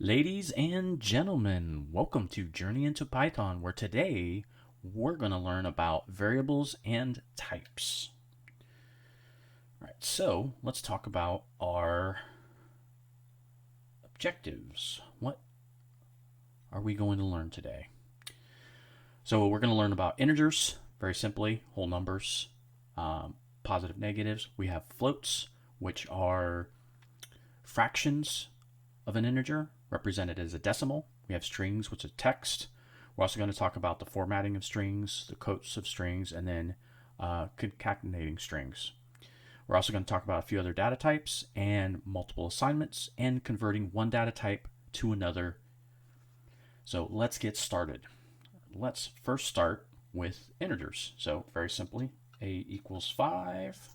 Ladies and gentlemen, welcome to Journey into Python, where today we're going to learn about variables and types. All right, so let's talk about our objectives. What are we going to learn today? So we're going to learn about integers, very simply, whole numbers, positive, negatives. We have floats, which are fractions of an integer represented as a decimal. We have strings, which is text. We're also going to talk about the formatting of strings, the quotes of strings, and then concatenating strings. We're also going to talk about a few other data types and multiple assignments and converting one data type to another. So let's get started. Let's first start with integers. So very simply, a equals 5.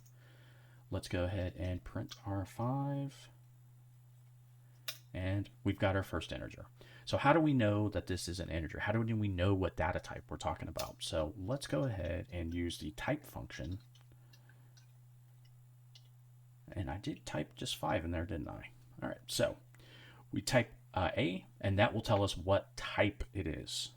Let's go ahead and print our 5. And we've got our first integer. So how do we know that this is an integer? How do we know what data type we're talking about? So let's go ahead and use the type function. And I did type just 5 in there, didn't I? All right, so we type A, and that will tell us what type it is.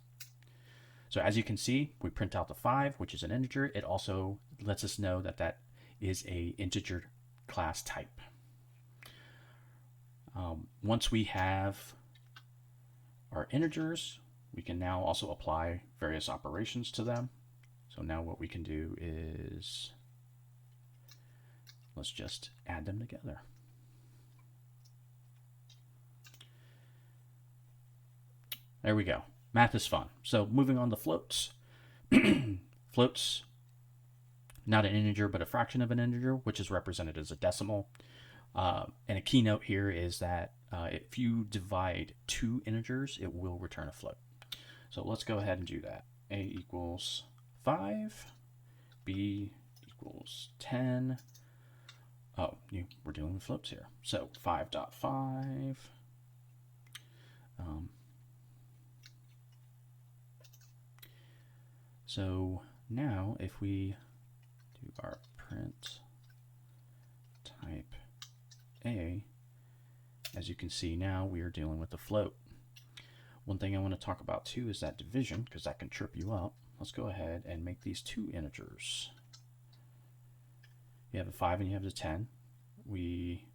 So as you can see, we print out the 5, which is an integer. It also lets us know that that is a integer class type. Once we have our integers, we can now also apply various operations to them. So now what we can do is, let's just add them together. There we go. Math is fun. So moving on to floats. Floats, not an integer, but a fraction of an integer, which is represented as a decimal. And a keynote here is that if you divide two integers, it will return a float. So let's go ahead and do that. A equals 5, B equals 10. Oh, we're dealing with floats here. So 5.5. So now if we do our print type A, as you can see now we are dealing with a float. One thing I want to talk about too is that division, because that can trip you up. Let's go ahead and make these two integers. You have a 5 and you have the 10. We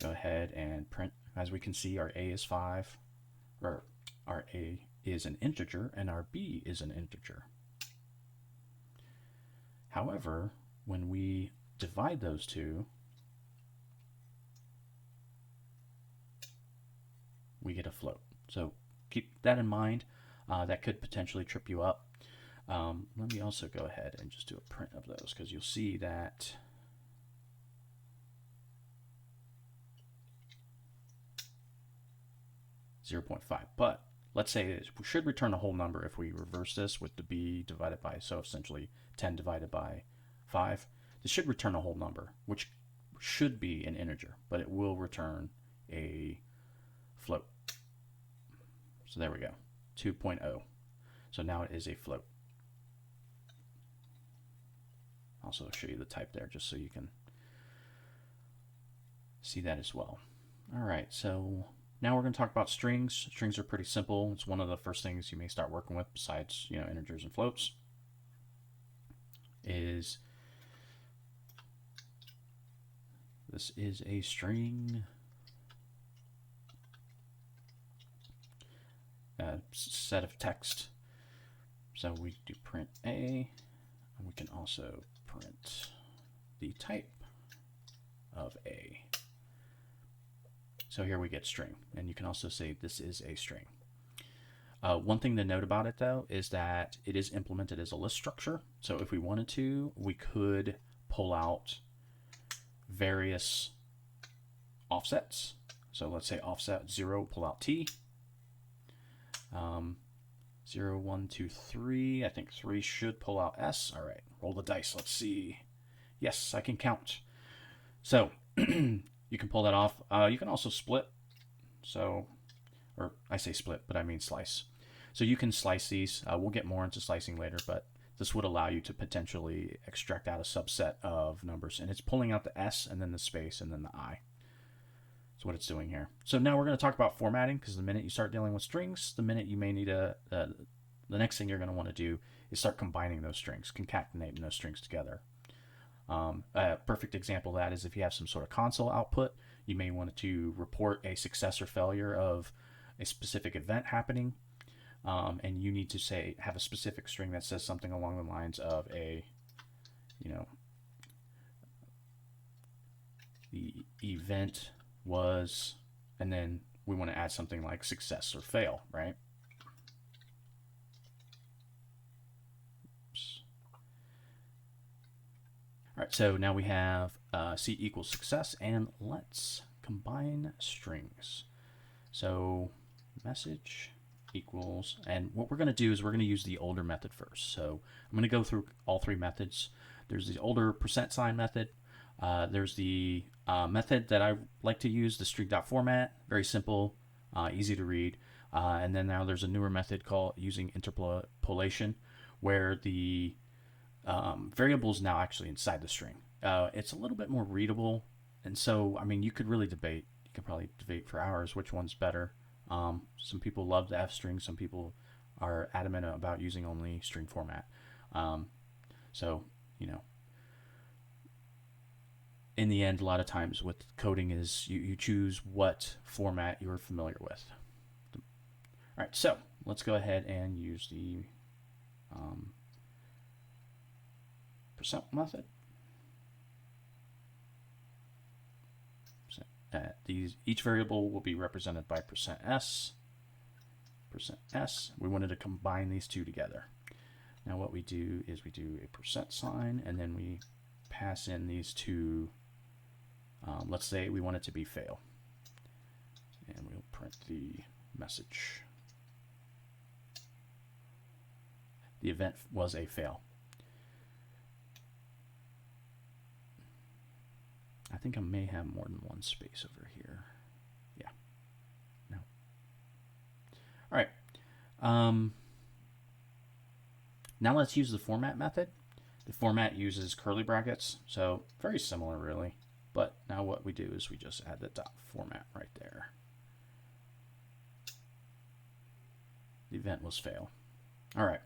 go ahead and print, as we can see, our A is 5, or our A is an integer and our B is an integer. However, when we divide those two, we get a float. So keep that in mind. That could potentially trip you up. Let me also go ahead and just do a print of those, because you'll see that .5. But let's say we should return a whole number if we reverse this with the b divided by, so essentially 10 divided by 5. This should return a whole number, which should be an integer, but it will return a float. So there we go, 2.0. So now it is a float. Also show you the type there just so you can see that as well. All right, so now we're going to talk about strings. Strings are pretty simple. It's one of the first things you may start working with besides, integers and floats. This is a string. Set of text. So we do print A, and we can also print the type of A. So here we get string, and you can also say this is a string. One thing to note about it, though, is that it is implemented as a list structure. So if we wanted to, we could pull out various offsets. So let's say offset 0, pull out T. 0, 1, 2, 3. I think 3 should pull out S. All right, roll the dice. Let's see. Yes, I can count. So you can pull that off. You can also split. So, or I say split, but I mean slice. So you can slice these. We'll get more into slicing later, but this would allow you to potentially extract out a subset of numbers. And it's pulling out the S and then the space and then the I. That's what it's doing here. So now we're going to talk about formatting, because the minute you start dealing with strings, the minute you may need the next thing you're going to want to do is start combining those strings, concatenating those strings together. A perfect example of that is if you have some sort of console output, you may want to report a success or failure of a specific event happening, and you need to have a specific string that says something along the lines of the event was, and then we want to add something like success or fail, right? Oops. All right, so now we have C equals success, and let's combine strings. So message equals, and what we're going to do is we're going to use the older method first. So I'm going to go through all three methods. There's the older %sign method. There's the method that I like to use, the string.format, very simple, easy to read. And then now there's a newer method called using interpolation, where the variable is now actually inside the string. It's a little bit more readable, and so I mean you could really debate. You could probably debate for hours which one's better. Some people love the F string. Some people are adamant about using only string format. So in the end, a lot of times with coding is you choose what format you're familiar with. All right, so let's go ahead and use the percent method. Each variable will be represented by %s. %s. We wanted to combine these two together. Now what we do is we do a %sign, and then we pass in these two. Let's say we want it to be fail, and we'll print the message. The event was a fail. I think I may have more than one space over here. Yeah. No. All right. Now let's use the format method. The format uses curly brackets, so very similar really. But now what we do is we just add the dot format right there. The event was fail. All right.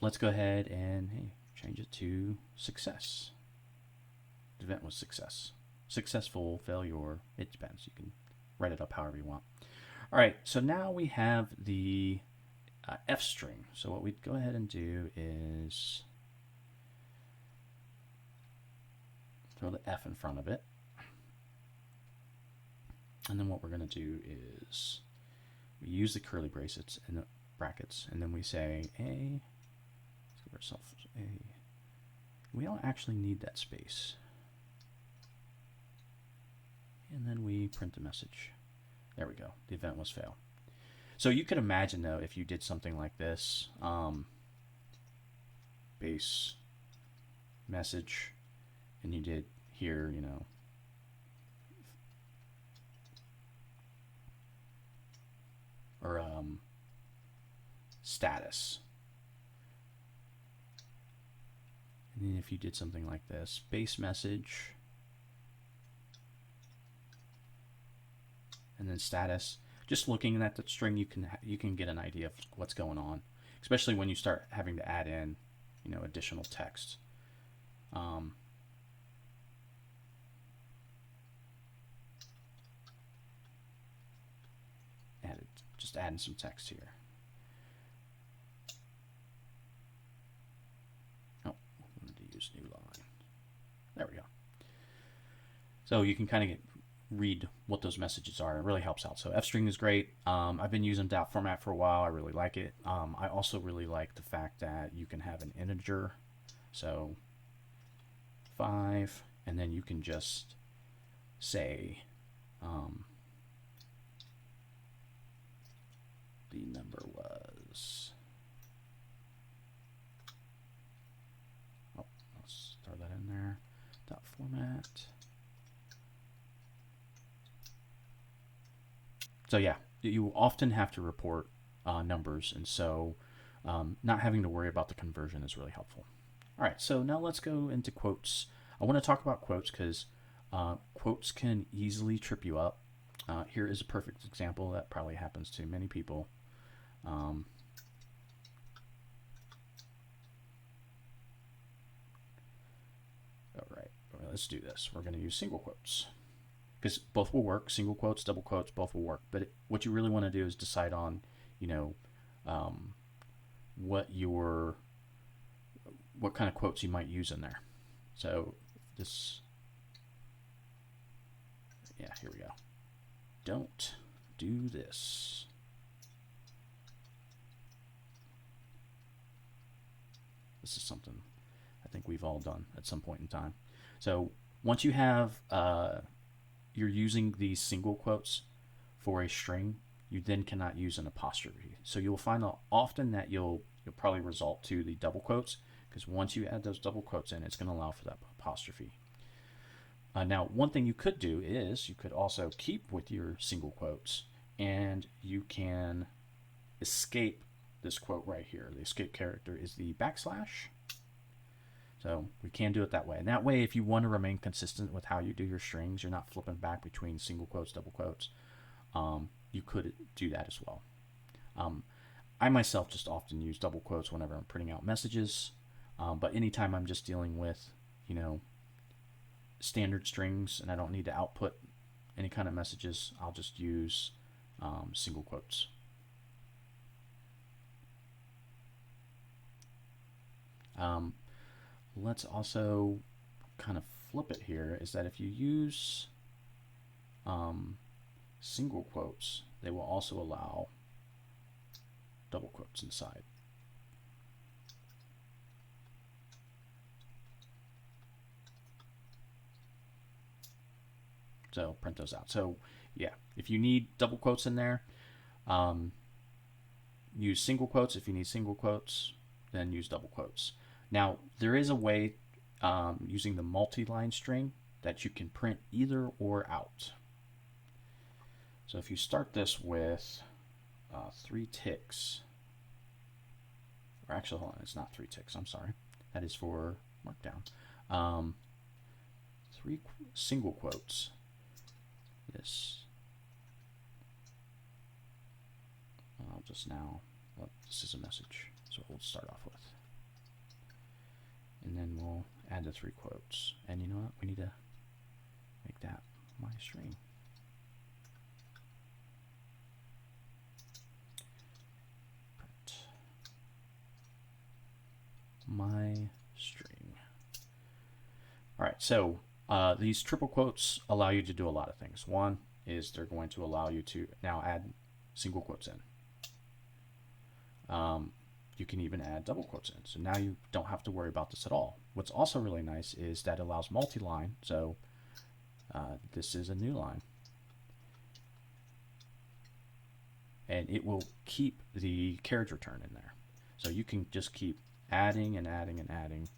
Let's go ahead and change it to success. The event was success. Successful, failure, it depends. You can write it up however you want. All right, so now we have the F string. So what we'd go ahead and do is throw the F in front of it. And then what we're going to do is we use the curly brackets and then we say A. Let's give ourselves A. We don't actually need that space. And then we print the message. There we go. The event was fail. So you could imagine, though, if you did something like this, base message, and you did here, or status. And then if you did something like this, base message, and then status. Just looking at the string, you can get an idea of what's going on, especially when you start having to add in, additional text. Just adding some text here. Oh, I wanted to use new line. There we go. So you can kind of read what those messages are. It really helps out. So F string is great. I've been using dot format for a while. I really like it. I also really like the fact that you can have an integer. So 5, and then you can just say the number was. Oh, let's throw that in there. Dot format. So yeah, you often have to report numbers, and so not having to worry about the conversion is really helpful. All right, so now let's go into quotes. I want to talk about quotes because Quotes can easily trip you up. Here is a perfect example that probably happens to many people. Um, all right, let's do this. We're going to use single quotes because both will work. Single quotes, double quotes, both will work. But what you really want to do is decide on, you know, um, what your what kind of quotes you might use in there. So this, yeah, here we go. Don't do this. This is something I think we've all done at some point in time. So once you have, you're using these single quotes for a string, you then cannot use an apostrophe. So you'll find often that you'll probably result to the double quotes, because once you add those double quotes in, it's going to allow for that apostrophe. Now, one thing you could do is you could also keep with your single quotes, and you can escape this quote right here. The escape character is the backslash. So we can do it that way. And that way, if you want to remain consistent with how you do your strings, you're not flipping back between single quotes, double quotes, you could do that as well. I myself just often use double quotes whenever I'm printing out messages. But anytime I'm just dealing with, standard strings and I don't need to output any kind of messages, I'll just use single quotes. Let's also kind of flip it here, is that if you use single quotes, they will also allow double quotes inside. So print those out. So yeah, if you need double quotes in there, use single quotes. If you need single quotes, then use double quotes. Now, there is a way using the multi-line string that you can print either or out. So if you start this with 3 ticks, or actually, hold on, it's not 3 ticks, I'm sorry. That is for Markdown. 3 single quotes. This. I'll just now, well, this is a message, so we'll start off with. And then we'll add the 3 quotes. And you know what? We need to make that my string. Print my string. All right, so these triple quotes allow you to do a lot of things. One is they're going to allow you to now add single quotes in. You can even add double quotes in. So now you don't have to worry about this at all. What's also really nice is that it allows multi-line. So this is a new line. And it will keep the carriage return in there. So you can just keep adding and adding and adding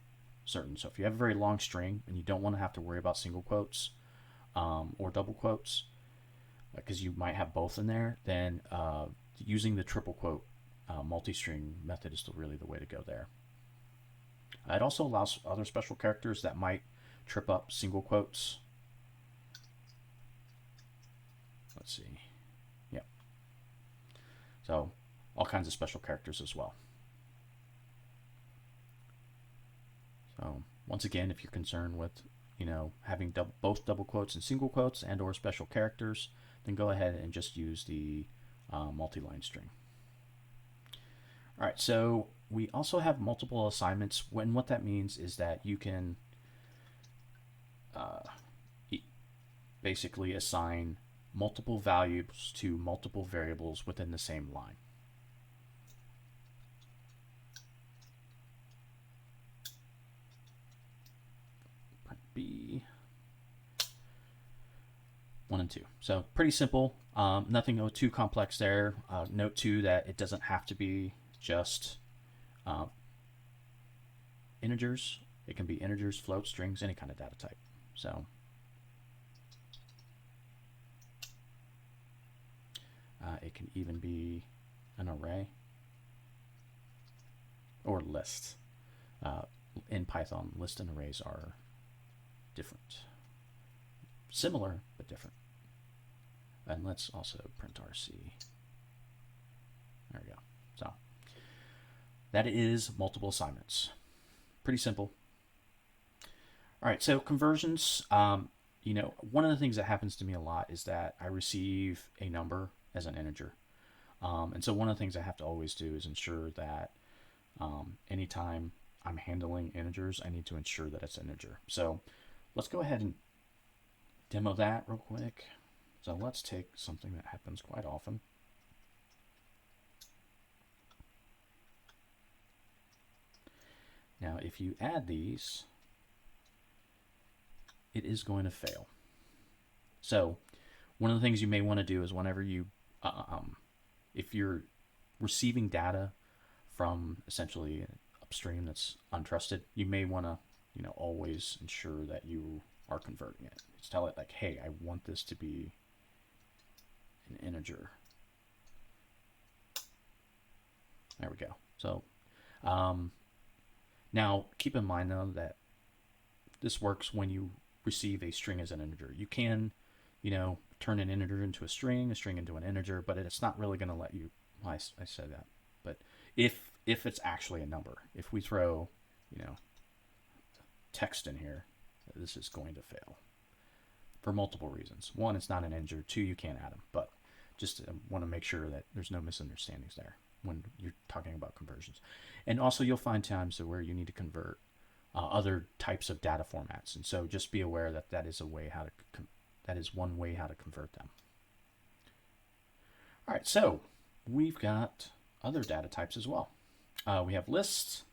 certain. So if you have a very long string and you don't want to have to worry about single quotes or double quotes, because you might have both in there, then using the triple quote multi-string method is still really the way to go there. It also allows other special characters that might trip up single quotes. Let's see. Yep. So all kinds of special characters as well. So once again, if you're concerned with having both double quotes and single quotes and or special characters, then go ahead and just use the multi-line string. All right, so we also have multiple assignments. What that means is that you can basically assign multiple values to multiple variables within the same line. Print B. 1 and 2. So pretty simple. Nothing too complex there. Note too that it doesn't have to be just integers. It can be integers, floats, strings, any kind of data type. So it can even be an array or list. In Python, list and arrays are different. similar but different. And let's also print RC. There we go. So that is multiple assignments. Pretty simple. All right, so conversions. One of the things that happens to me a lot is that I receive a number as an integer. And so one of the things I have to always do is ensure that anytime I'm handling integers, I need to ensure that it's an integer. So let's go ahead and demo that real quick. So let's take something that happens quite often. Now, if you add these, it is going to fail. So one of the things you may want to do is whenever you, if you're receiving data from essentially upstream that's untrusted, you may want to, always ensure that you are converting it. Just tell it like, hey, I want this to be an integer. There we go. So now keep in mind though that this works when you receive a string as an integer. You can, turn an integer into a string into an integer, but it's not really going to let you. Well, I said that, but if it's actually a number, if we throw, text in here, this is going to fail for multiple reasons. One, it's not an integer. Two, you can't add them. But just want to make sure that there's no misunderstandings there when you're talking about conversions. And also, you'll find times where you need to convert other types of data formats, and so just be aware that that is one way how to convert them. All right, so we've got other data types as well. We have lists,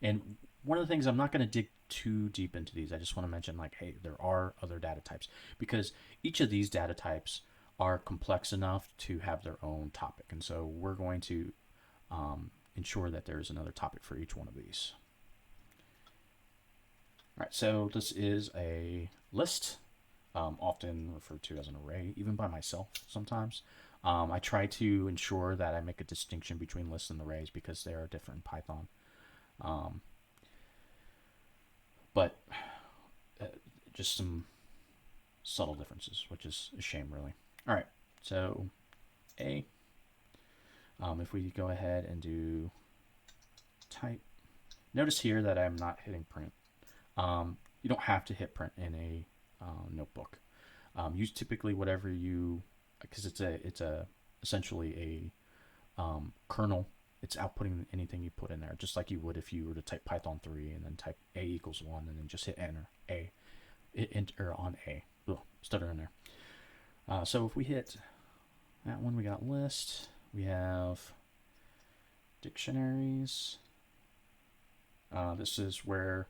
and one of the things, I'm not going to dig too deep into these. I just want to mention, like, hey, there are other data types, because each of these data types are complex enough to have their own topic, and so we're going to ensure that there's another topic for each one of these. All right, so this is a list, often referred to as an array, even by myself sometimes. I try to ensure that I make a distinction between lists and arrays because they are different in Python. But just some subtle differences, which is a shame, really. All right, so if we go ahead and do type, notice here that I'm not hitting print. You don't have to hit print in a notebook. Use typically whatever you, because it's essentially a kernel. It's outputting anything you put in there, just like you would if you were to type Python 3 and then type a equals 1 and then just hit enter. Enter on a. Ugh, stutter in there. So if we hit that one, we got list. We have dictionaries. This is where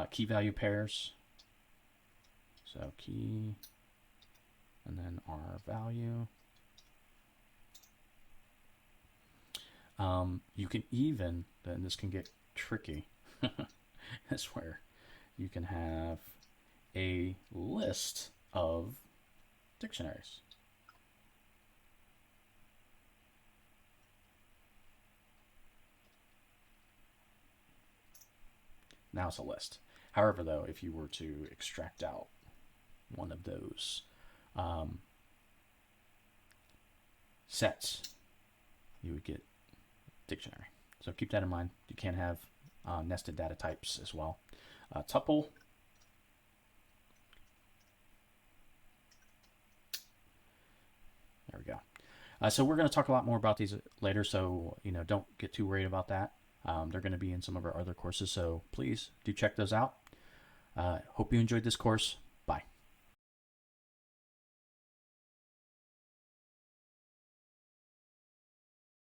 key value pairs. So key and then our value. You can even, then this can get tricky. That's where you can have a list of dictionaries. Now it's a list. However, though, if you were to extract out one of those sets, you would get dictionary. So keep that in mind. You can have nested data types as well. Tuple. There we go. So we're going to talk a lot more about these later, so don't get too worried about that. They're going to be in some of our other courses, so please do check those out. Hope you enjoyed this course.